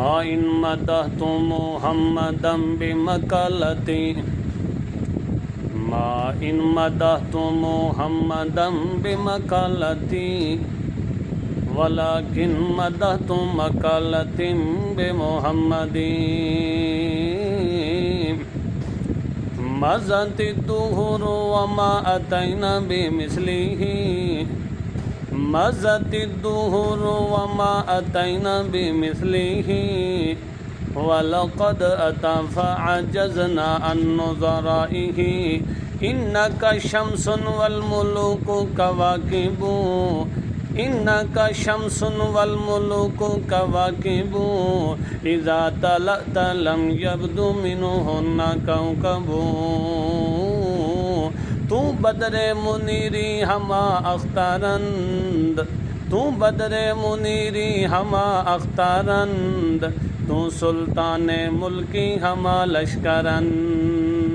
इन मदहतु मुहम्मदम बिमकलती मा इन मदहतु मुहम्मदम बिमकलती वलाकिन मदहतु मकलतिम बिमुहम्मदी मज़ति दुहुरु वमा अतैना बिमिस्लिही मज़ति दुहुरु वमा अतैना बिमिस्लिही वलक़द अता फ़अजज़ना अन नुज़राइही इन्नका शम्सुन वल मुलूकु कवाकिबु इन्नका शम्सुन वल मुलूकु कवाकिबु इज़ा तलअत लम यब्दु मिन्हुन्ना कौकबु तू बदरे मुनीरी हमा अख्तारंद तू बदरे मुनीरी हमा अख्तारंद तू सुल्ताने मुल्की हमा लश्करंद